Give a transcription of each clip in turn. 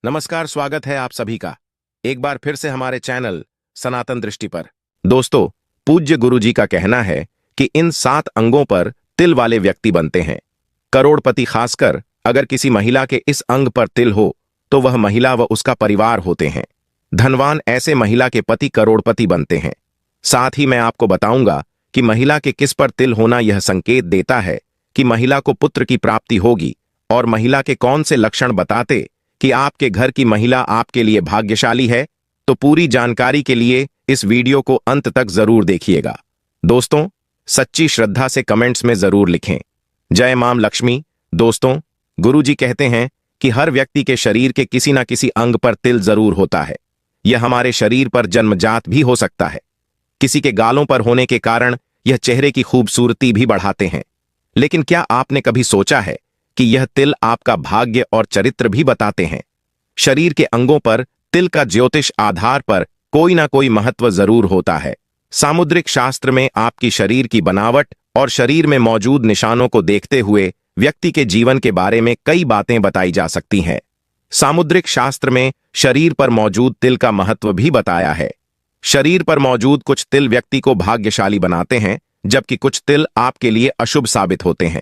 नमस्कार, स्वागत है आप सभी का एक बार फिर से हमारे चैनल सनातन दृष्टि पर। दोस्तों, पूज्य गुरु जी का कहना है कि इन 7 अंगों पर तिल वाले व्यक्ति बनते हैं। करोड़पति खासकर अगर किसी महिला के इस अंग पर तिल हो तो वह महिला व उसका परिवार होते हैं। धनवान ऐसे महिला के पति करोड़पति बनते हैं। साथ ही मैं आपको बताऊंगा कि महिला के किस पर तिल होना यह संकेत देता है कि महिला को पुत्र की प्राप्ति होगी, और महिला के कौन से लक्षण बताते कि आपके घर की महिला आपके लिए भाग्यशाली है। तो पूरी जानकारी के लिए इस वीडियो को अंत तक जरूर देखिएगा। दोस्तों, सच्ची श्रद्धा से कमेंट्स में जरूर लिखें, जय मां लक्ष्मी। दोस्तों, गुरुजी कहते हैं कि हर व्यक्ति के शरीर के किसी न किसी अंग पर तिल जरूर होता है। यह हमारे शरीर पर जन्मजात भी हो सकता है। किसी के गालों पर होने के कारण यह चेहरे की खूबसूरती भी बढ़ाते हैं। लेकिन क्या आपने कभी सोचा है कि यह तिल आपका भाग्य और चरित्र भी बताते हैं? शरीर के अंगों पर तिल का ज्योतिष आधार पर कोई ना कोई महत्व जरूर होता है। सामुद्रिक शास्त्र में आपकी शरीर की बनावट और शरीर में मौजूद निशानों को देखते हुए व्यक्ति के जीवन के बारे में कई बातें बताई जा सकती हैं। सामुद्रिक शास्त्र में शरीर पर मौजूद तिल का महत्व भी बताया है। शरीर पर मौजूद कुछ तिल व्यक्ति को भाग्यशाली बनाते हैं, जबकि कुछ तिल आपके लिए अशुभ साबित होते हैं।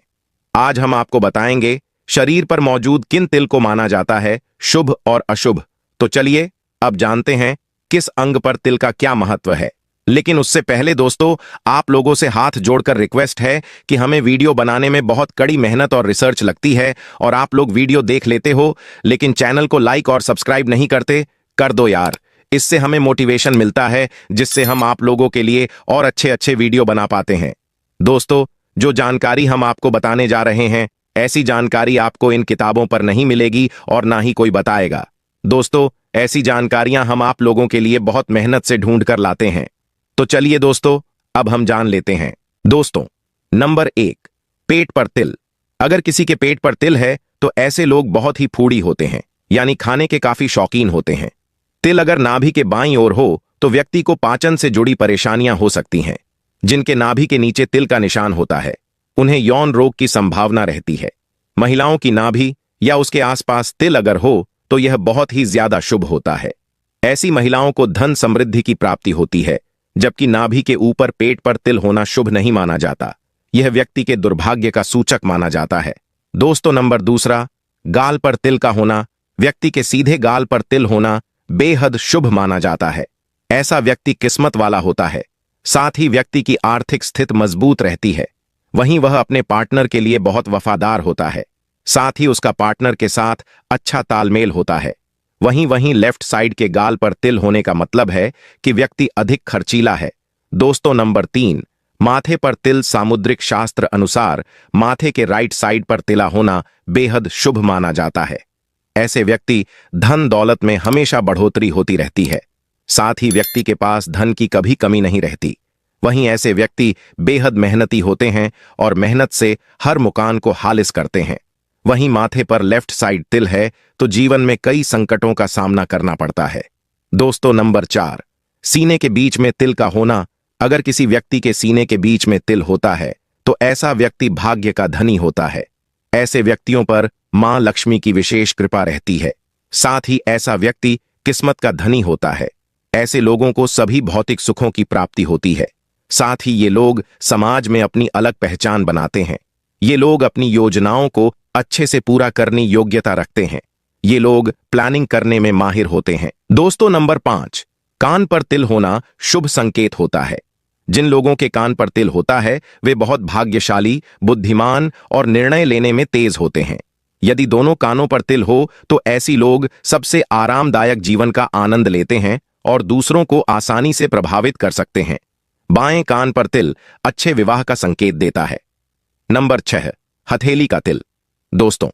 आज हम आपको बताएंगे शरीर पर मौजूद किन तिल को माना जाता है शुभ और अशुभ। तो चलिए अब जानते हैं किस अंग पर तिल का क्या महत्व है। लेकिन उससे पहले दोस्तों, आप लोगों से हाथ जोड़कर रिक्वेस्ट है कि हमें वीडियो बनाने में बहुत कड़ी मेहनत और रिसर्च लगती है, और आप लोग वीडियो देख लेते हो लेकिन चैनल को लाइक और सब्सक्राइब नहीं करते। कर दो यार, इससे हमें मोटिवेशन मिलता है, जिससे हम आप लोगों के लिए और अच्छे अच्छे वीडियो बना पाते हैं। दोस्तों, जो जानकारी हम आपको बताने जा रहे हैं, ऐसी जानकारी आपको इन किताबों पर नहीं मिलेगी और ना ही कोई बताएगा। दोस्तों, ऐसी जानकारियां हम आप लोगों के लिए बहुत मेहनत से ढूंढ कर लाते हैं। तो चलिए दोस्तों, अब हम जान लेते हैं। दोस्तों, नंबर 1, पेट पर तिल। अगर किसी के पेट पर तिल है तो ऐसे लोग बहुत ही फूडी होते हैं, यानी खाने के काफी शौकीन होते हैं। तिल अगर नाभि के बाईं ओर हो तो व्यक्ति को पाचन से जुड़ी परेशानियां हो सकती हैं। जिनके नाभि के नीचे तिल का निशान होता है, उन्हें यौन रोग की संभावना रहती है। महिलाओं की नाभि या उसके आसपास तिल अगर हो तो यह बहुत ही ज्यादा शुभ होता है। ऐसी महिलाओं को धन समृद्धि की प्राप्ति होती है, जबकि नाभि के ऊपर पेट पर तिल होना शुभ नहीं माना जाता। यह व्यक्ति के दुर्भाग्य का सूचक माना जाता है। दोस्तों, नंबर 2, गाल पर तिल का होना। व्यक्ति के सीधे गाल पर तिल होना बेहद शुभ माना जाता है। ऐसा व्यक्ति किस्मत वाला होता है। साथ ही व्यक्ति की आर्थिक स्थिति मजबूत रहती है। वहीं वह अपने पार्टनर के लिए बहुत वफादार होता है। साथ ही उसका पार्टनर के साथ अच्छा तालमेल होता है। वहीं लेफ्ट साइड के गाल पर तिल होने का मतलब है कि व्यक्ति अधिक खर्चीला है। दोस्तों, नंबर 3, माथे पर तिल। सामुद्रिक शास्त्र अनुसार माथे के राइट साइड पर तिला होना बेहद शुभ माना जाता है। ऐसे व्यक्ति धन दौलत में हमेशा बढ़ोतरी होती रहती है। साथ ही व्यक्ति के पास धन की कभी कमी नहीं रहती। वहीं ऐसे व्यक्ति बेहद मेहनती होते हैं और मेहनत से हर मुकाम को हासिल करते हैं। वहीं माथे पर लेफ्ट साइड तिल है तो जीवन में कई संकटों का सामना करना पड़ता है। दोस्तों, नंबर 4, सीने के बीच में तिल का होना। अगर किसी व्यक्ति के सीने के बीच में तिल होता है तो ऐसा व्यक्ति भाग्य का धनी होता है। ऐसे व्यक्तियों पर मां लक्ष्मी की विशेष कृपा रहती है। साथ ही ऐसा व्यक्ति किस्मत का धनी होता है। ऐसे लोगों को सभी भौतिक सुखों की प्राप्ति होती है। साथ ही ये लोग समाज में अपनी अलग पहचान बनाते हैं। ये लोग अपनी योजनाओं को अच्छे से पूरा करने योग्यता रखते हैं। ये लोग प्लानिंग करने में माहिर होते हैं। दोस्तों, नंबर 5, कान पर तिल होना शुभ संकेत होता है। जिन लोगों के कान पर तिल होता है वे बहुत भाग्यशाली, बुद्धिमान और निर्णय लेने में तेज होते हैं। यदि दोनों कानों पर तिल हो तो ऐसी लोग सबसे आरामदायक जीवन का आनंद लेते हैं और दूसरों को आसानी से प्रभावित कर सकते हैं। बाएं कान पर तिल अच्छे विवाह का संकेत देता है। नंबर 6, हथेली का तिल। दोस्तों,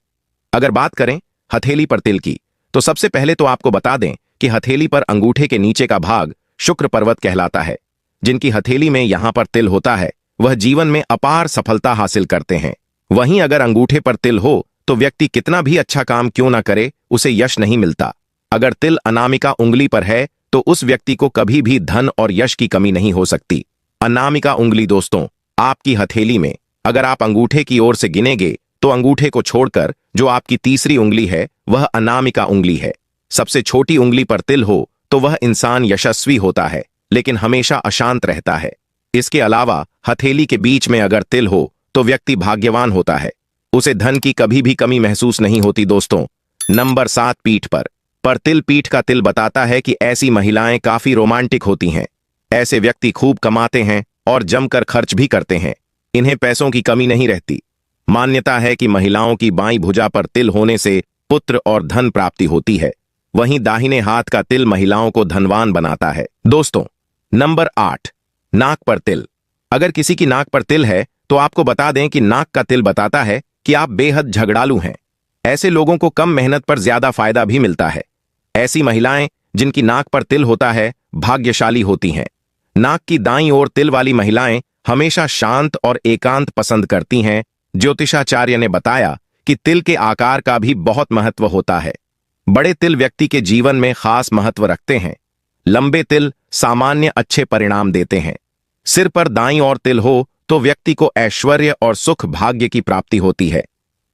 अगर बात करें हथेली पर तिल की तो सबसे पहले तो आपको बता दें कि हथेली पर अंगूठे के नीचे का भाग शुक्र पर्वत कहलाता है। जिनकी हथेली में यहां पर तिल होता है वह जीवन में अपार सफलता हासिल करते हैं। वहीं अगर अंगूठे पर तिल हो तो व्यक्ति कितना भी अच्छा काम क्यों ना करे, उसे यश नहीं मिलता। अगर तिल अनामिका उंगली पर है तो उस व्यक्ति को कभी भी धन और यश की कमी नहीं हो सकती। अनामिका उंगली दोस्तों, आपकी हथेली में अगर आप अंगूठे की ओर से गिनेंगे तो अंगूठे को छोड़कर जो आपकी तीसरी उंगली है वह अनामिका उंगली है। सबसे छोटी उंगली पर तिल हो तो वह इंसान यशस्वी होता है, लेकिन हमेशा अशांत रहता है। इसके अलावा हथेली के बीच में अगर तिल हो तो व्यक्ति भाग्यवान होता है, उसे धन की कभी भी कमी महसूस नहीं होती। दोस्तों, नंबर 7, पीठ पर तिल। पीठ का तिल बताता है कि ऐसी महिलाएं काफी रोमांटिक होती हैं। ऐसे व्यक्ति खूब कमाते हैं और जमकर खर्च भी करते हैं। इन्हें पैसों की कमी नहीं रहती। मान्यता है कि महिलाओं की बाईं भुजा पर तिल होने से पुत्र और धन प्राप्ति होती है। वहीं दाहिने हाथ का तिल महिलाओं को धनवान बनाता है। दोस्तों, नंबर 8, नाक पर तिल। अगर किसी की नाक पर तिल है तो आपको बता दें कि नाक का तिल बताता है कि आप बेहद झगड़ालू हैं। ऐसे लोगों को कम मेहनत पर ज्यादा फायदा भी मिलता है। ऐसी महिलाएं जिनकी नाक पर तिल होता है भाग्यशाली होती हैं। नाक की दाईं ओर तिल वाली महिलाएं हमेशा शांत और एकांत पसंद करती हैं। ज्योतिषाचार्य ने बताया कि तिल के आकार का भी बहुत महत्व होता है। बड़े तिल व्यक्ति के जीवन में खास महत्व रखते हैं। लंबे तिल सामान्य अच्छे परिणाम देते हैं। सिर पर दाईं ओर तिल हो तो व्यक्ति को ऐश्वर्य और सुख भाग्य की प्राप्ति होती है।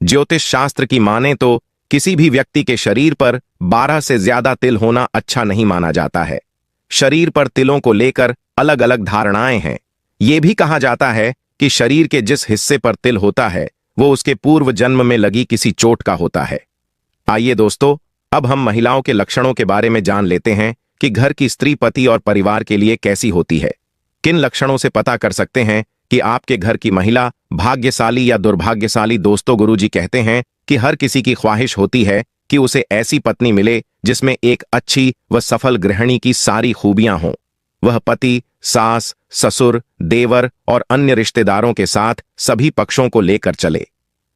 ज्योतिष शास्त्र की माने तो किसी भी व्यक्ति के शरीर पर 12 से ज्यादा तिल होना अच्छा नहीं माना जाता है। शरीर पर तिलों को लेकर अलग अलग धारणाएं हैं। यह भी कहा जाता है कि शरीर के जिस हिस्से पर तिल होता है वो उसके पूर्व जन्म में लगी किसी चोट का होता है। आइए दोस्तों, अब हम महिलाओं के लक्षणों के बारे में जान लेते हैं कि घर की स्त्री पति और परिवार के लिए कैसी होती है। किन लक्षणों से पता कर सकते हैं कि आपके घर की महिला भाग्यशाली या दुर्भाग्यशाली। दोस्तों, गुरुजी कहते हैं कि हर किसी की ख्वाहिश होती है कि उसे ऐसी पत्नी मिले जिसमें एक अच्छी व सफल गृहिणी की सारी खूबियां हों। वह पति, सास, ससुर, देवर और अन्य रिश्तेदारों के साथ सभी पक्षों को लेकर चले।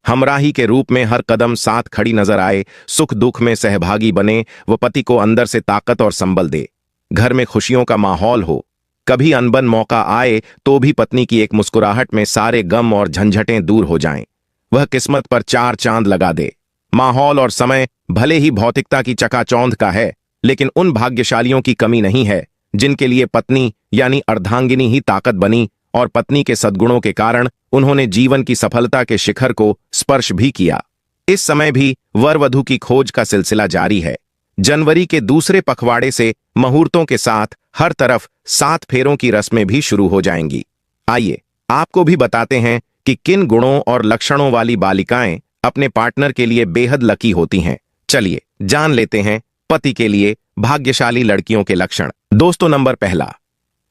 हमराही के रूप में हर कदम साथ खड़ी नजर आए, सुख दुख में सहभागी बने, व पति को अंदर से ताकत और संबल दे। घर में खुशियों का माहौल हो। कभी अनबन मौका आए तो भी पत्नी की एक मुस्कुराहट में सारे गम और झंझटें दूर हो जाएं। वह किस्मत पर 4 चांद लगा दे। माहौल और समय भले ही भौतिकता की चकाचौंध का है, लेकिन उन भाग्यशालियों की कमी नहीं है जिनके लिए पत्नी यानी अर्धांगिनी ही ताकत बनी और पत्नी के सद्गुणों के कारण उन्होंने जीवन की सफलता के शिखर को स्पर्श भी किया। इस समय भी वर वधू की खोज का सिलसिला जारी है। जनवरी के दूसरे पखवाड़े से मुहूर्तों के साथ हर तरफ 7 फेरों की रस्में भी शुरू हो जाएंगी। आइए आपको भी बताते हैं कि किन गुणों और लक्षणों वाली बालिकाएं अपने पार्टनर के लिए बेहद लकी होती हैं। चलिए जान लेते हैं पति के लिए भाग्यशाली लड़कियों के लक्षण। दोस्तों, नंबर 1,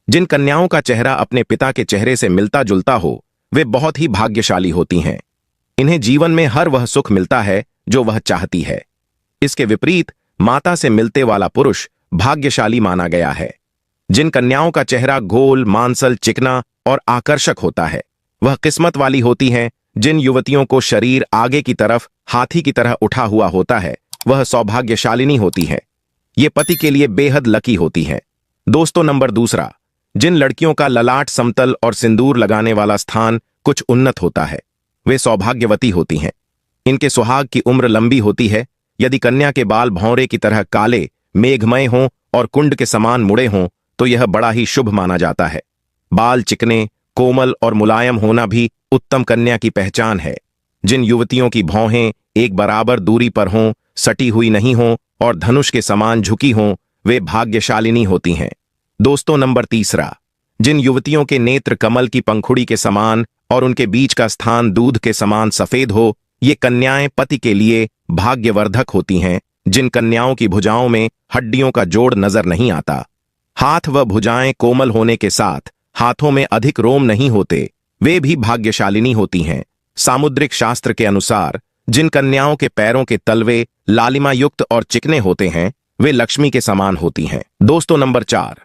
जिन कन्याओं का चेहरा अपने पिता के चेहरे से मिलता जुलता हो वे बहुत ही भाग्यशाली होती हैं। इन्हें जीवन में हर वह सुख मिलता है जो वह चाहती है। इसके विपरीत माता से मिलते वाला पुरुष भाग्यशाली माना गया है। जिन कन्याओं का चेहरा गोल, मांसल, चिकना और आकर्षक होता है वह किस्मत वाली होती हैं। जिन युवतियों को शरीर आगे की तरफ हाथी की तरह उठा हुआ होता है वह सौभाग्यशालिनी होती है। ये पति के लिए बेहद लकी होती है। दोस्तों, नंबर 2, जिन लड़कियों का ललाट समतल और सिंदूर लगाने वाला स्थान कुछ उन्नत होता है वे सौभाग्यवती होती हैं। इनके सुहाग की उम्र लंबी होती है। यदि कन्या के बाल भौरे की तरह काले, मेघमय हों और कुंड के समान मुड़े हों तो यह बड़ा ही शुभ माना जाता है। बाल चिकने, कोमल और मुलायम होना भी उत्तम कन्या की पहचान है। जिन युवतियों की भौहें एक बराबर दूरी पर हों, सटी हुई नहीं हों और धनुष के समान झुकी हों वे भाग्यशालिनी होती हैं। दोस्तों, नंबर 3, जिन युवतियों के नेत्र कमल की पंखुड़ी के समान और उनके बीच का स्थान दूध के समान सफेद हो ये कन्याएं पति के लिए भाग्यवर्धक होती हैं। जिन कन्याओं की भुजाओं में हड्डियों का जोड़ नजर नहीं आता, हाथ व भुजाएं कोमल होने के साथ हाथों में अधिक रोम नहीं होते वे भी भाग्यशालिनी होती हैं। सामुद्रिक शास्त्र के अनुसार जिन कन्याओं के पैरों के तलवे लालिमा युक्त और चिकने होते हैं वे लक्ष्मी के समान होती हैं। दोस्तों, नंबर 4,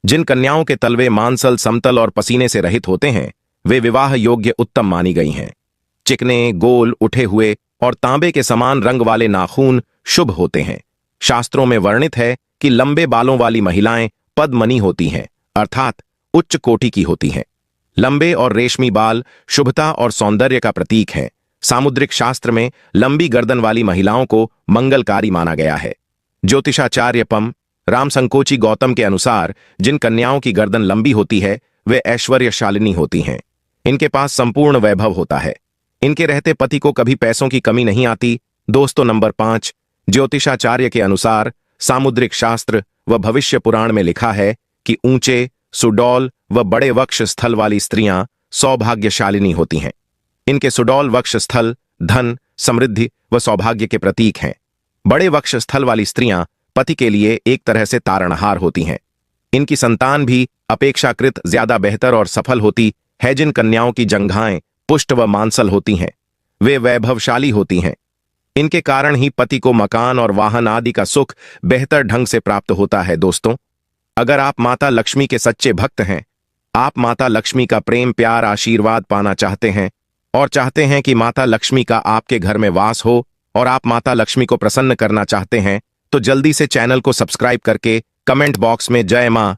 जिन कन्याओं के तलवे मांसल, समतल और पसीने से रहित होते हैं वे विवाह योग्य उत्तम मानी गई हैं। चिकने, गोल, उठे हुए और तांबे के समान रंग वाले नाखून शुभ होते हैं। शास्त्रों में वर्णित है कि लंबे बालों वाली महिलाएं पद्मनी होती हैं, अर्थात उच्च कोटि की होती हैं। लंबे और रेशमी बाल शुभता और सौंदर्य का प्रतीक हैं। सामुद्रिक शास्त्र में लंबी गर्दन वाली महिलाओं को मंगलकारी माना गया है। ज्योतिषाचार्य पम रामसंकोची गौतम के अनुसार जिन कन्याओं की गर्दन लंबी होती है वे ऐश्वर्यशालिनी होती हैं। इनके पास संपूर्ण वैभव होता है। इनके रहते पति को कभी पैसों की कमी नहीं आती। दोस्तों, नंबर 5, ज्योतिषाचार्य के अनुसार सामुद्रिक शास्त्र व भविष्य पुराण में लिखा है कि ऊंचे, सुडौल व बड़े वक्ष स्थल वाली स्त्रियां सौभाग्यशालिनी होती हैं। इनके सुडौल वक्ष स्थल धन, समृद्धि व सौभाग्य के प्रतीक हैं। बड़े वक्ष स्थल वाली स्त्रियां पति के लिए एक तरह से तारणहार होती हैं। इनकी संतान भी अपेक्षाकृत ज्यादा बेहतर और सफल होती है। जिन कन्याओं की जंघाएं पुष्ट व मांसल होती हैं, वे वैभवशाली होती हैं। इनके कारण ही पति को मकान और वाहन आदि का सुख बेहतर ढंग से प्राप्त होता है। दोस्तों, अगर आप माता लक्ष्मी के सच्चे भक्त हैं, आप माता लक्ष्मी का प्रेम, प्यार, आशीर्वाद पाना चाहते हैं और चाहते हैं कि माता लक्ष्मी का आपके घर में वास हो और आप माता लक्ष्मी को प्रसन्न करना चाहते हैं, तो जल्दी से चैनल को सब्सक्राइब करके कमेंट बॉक्स में जय मां